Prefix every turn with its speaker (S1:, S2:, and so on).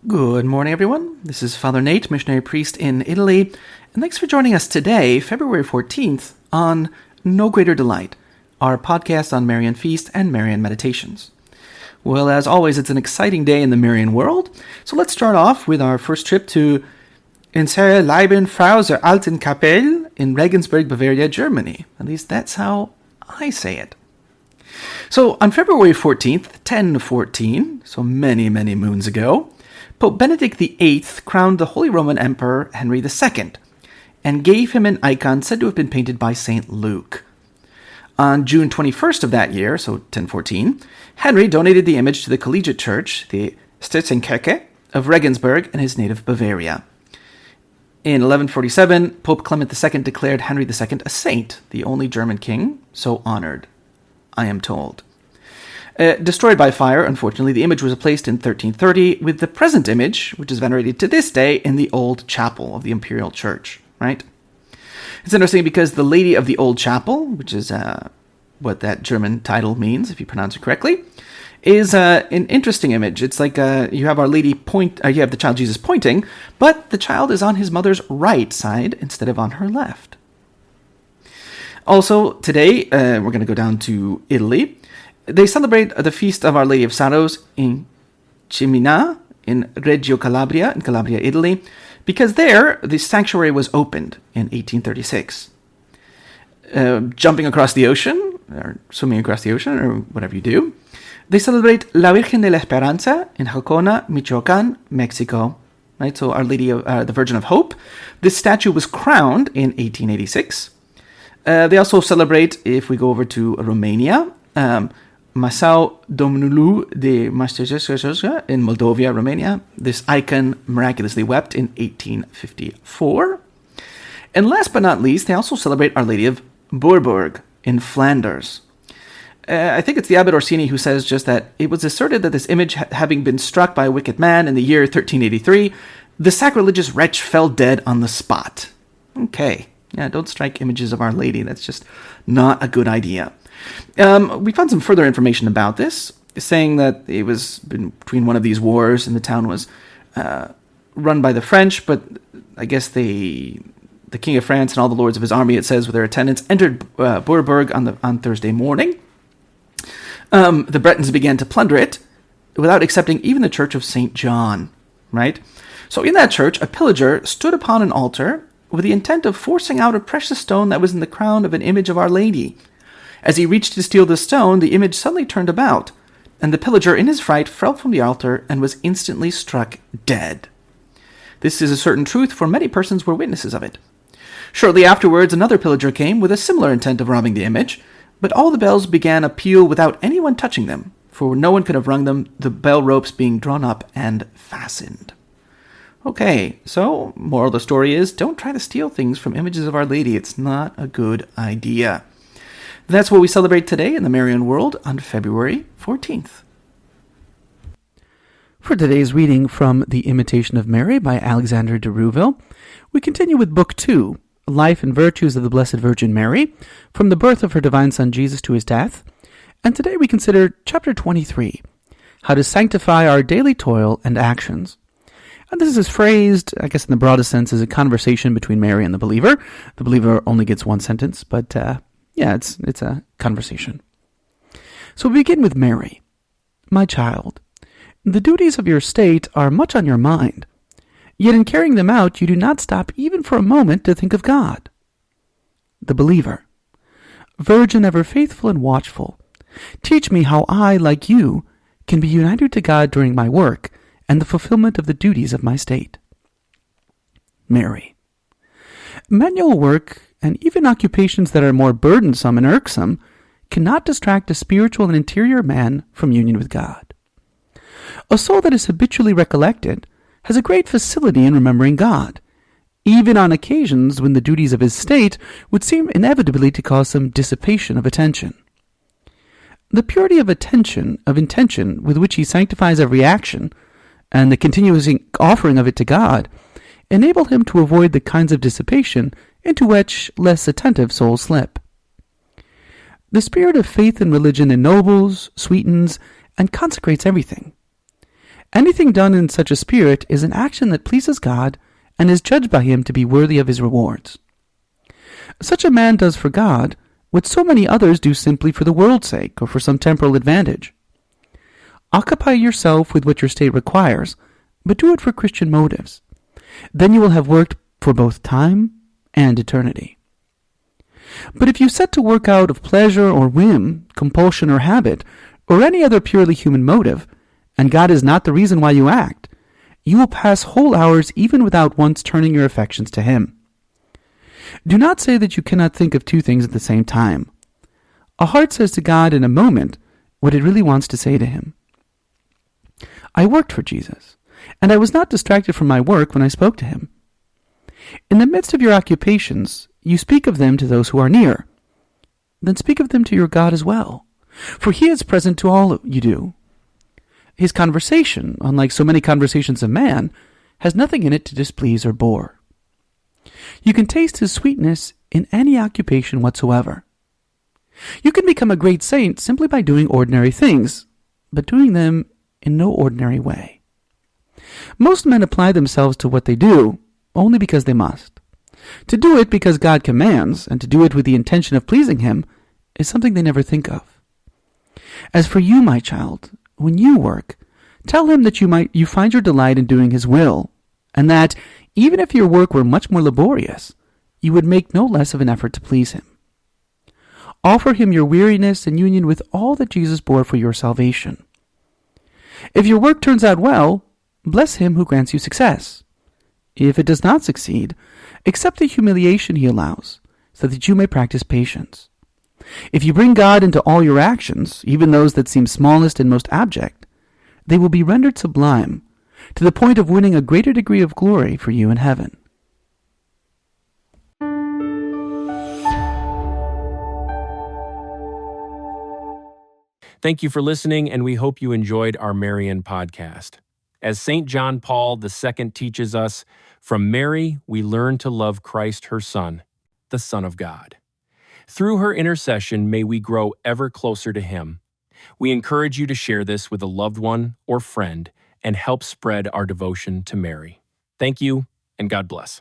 S1: Good morning, everyone. This is Father Nate, missionary priest in Italy, and thanks for joining us today, February 14th, on No Greater Delight, our podcast on Marian Feast and Marian Meditations. Well, as always, it's an exciting day in the Marian world, so let's start off with our first trip to Unserer, Lieben, Frau, Alten, Kapelle in Regensburg, Bavaria, Germany. At least that's how I say it. So, on February 14th, 1014, so many moons ago, Pope Benedict VIII crowned the Holy Roman Emperor Henry II and gave him an icon said to have been painted by St. Luke. On June 21st of that year, so 1014, Henry donated the image to the collegiate church, the Stettenkirche of Regensburg in his native Bavaria. In 1147, Pope Clement II declared Henry II a saint, the only German king so honored, I am told. Destroyed by fire, unfortunately, the image was replaced in 1330 with the present image, which is venerated to this day in the Old Chapel of the Imperial Church, right? It's interesting because the Lady of the Old Chapel, which is what that German title means, if you pronounce it correctly, is an interesting image. It's like you have Our Lady you have the child Jesus pointing, but the child is on his mother's right side instead of on her left. Also, today, we're going to go down to Italy. They celebrate the feast of Our Lady of Sorrows in Cimina, in Reggio Calabria, in Calabria, Italy, because there, the sanctuary was opened in 1836. Jumping across the ocean, or swimming across the ocean, or whatever you do, they celebrate La Virgen de la Esperanza in Jacona, Michoacán, Mexico. Right, so Our Lady of the Virgin of Hope. This statue was crowned in 1886. They also celebrate, if we go over to Romania, Masau Domnului de Masterjesc in Moldova, Romania. This icon miraculously wept in 1854. And last but not least, they also celebrate Our Lady of Bourbourg in Flanders. I think it's the Abbot Orsini who says just that it was asserted that this image, having been struck by a wicked man in the year 1383, the sacrilegious wretch fell dead on the spot. Okay, yeah, don't strike images of Our Lady. That's just not a good idea. We found some further information about this, saying that it was between one of these wars, and the town was run by the French, but I guess the King of France and all the lords of his army, it says, with their attendants, entered Bourbourg on Thursday morning. The Bretons began to plunder it without accepting even the church of St. John, right? So in that church, a pillager stood upon an altar with the intent of forcing out a precious stone that was in the crown of an image of Our Lady. As he reached to steal the stone, the image suddenly turned about, and the pillager, in his fright, fell from the altar and was instantly struck dead. This is a certain truth, for many persons were witnesses of it. Shortly afterwards, another pillager came with a similar intent of robbing the image, but all the bells began a peal without anyone touching them, for no one could have rung them, the bell ropes being drawn up and fastened. Okay, so moral of the story is, don't try to steal things from images of Our Lady. It's not a good idea. That's what we celebrate today in the Marian world on February 14th. For today's reading from The Imitation of Mary by Alexander de Rouville, we continue with Book 2, Life and Virtues of the Blessed Virgin Mary, from the birth of her divine Son Jesus to his death. And today we consider Chapter 23, How to Sanctify Our Daily Toil and Actions. And this is phrased, I guess in the broadest sense, as a conversation between Mary and the believer. The believer only gets one sentence, but it's a conversation. So we begin with Mary. My child, the duties of your state are much on your mind, yet in carrying them out you do not stop even for a moment to think of God. The believer. Virgin ever faithful and watchful, teach me how I, like you, can be united to God during my work and the fulfillment of the duties of my state. Mary. Manual work and even occupations that are more burdensome and irksome cannot distract a spiritual and interior man from union with God. A soul that is habitually recollected has a great facility in remembering God, even on occasions when the duties of his state would seem inevitably to cause some dissipation of attention. The purity of intention with which he sanctifies every action, and the continuous offering of it to God, enable him to avoid the kinds of dissipation into which less attentive souls slip. The spirit of faith and religion ennobles, sweetens, and consecrates everything.
S2: Anything done in such a spirit is an action that pleases God and is judged by him to be worthy of his rewards. Such a man does for God what so many others do simply for the world's sake or for some temporal advantage. Occupy yourself with what your state requires, but do it for Christian motives. Then you will have worked for both time and eternity. But if you set to work out of pleasure or whim, compulsion or habit, or any other purely human motive, and God is not the reason why you act, you will pass whole hours even without once turning your affections to him. Do not say that you cannot think of two things at the same time. A heart says to God in a moment what it really wants to say to him. I worked for Jesus, and I was not distracted from my work when I spoke to him. In the midst of your occupations, you speak of them to those who are near. Then speak of them to your God as well, for he is present to all you do. His conversation, unlike so many conversations of man, has nothing in it to displease or bore. You can taste his sweetness in any occupation whatsoever. You can become a great saint simply by doing ordinary things, but doing them in no ordinary way. Most men apply themselves to what they do only because they must. To do it because God commands, and to do it with the intention of pleasing him, is something they never think of. As for you, my child, when you work, tell him that you find your delight in doing his will, and that, even if your work were much more laborious, you would make no less of an effort to please him. Offer him your weariness in union with all that Jesus bore for your salvation. If your work turns out well, bless him who grants you success. If it does not succeed, accept the humiliation he allows, so that you may practice patience. If you bring God into all your actions, even those that seem smallest and most abject, they will be rendered sublime, to the point of winning a greater degree of glory for you in heaven.
S3: Thank you for listening, and we hope you enjoyed our Marian podcast. As St. John Paul II teaches us, from Mary we learn to love Christ, her Son, the Son of God. Through her intercession, may we grow ever closer to him. We encourage you to share this with a loved one or friend and help spread our devotion to Mary. Thank you, and God bless.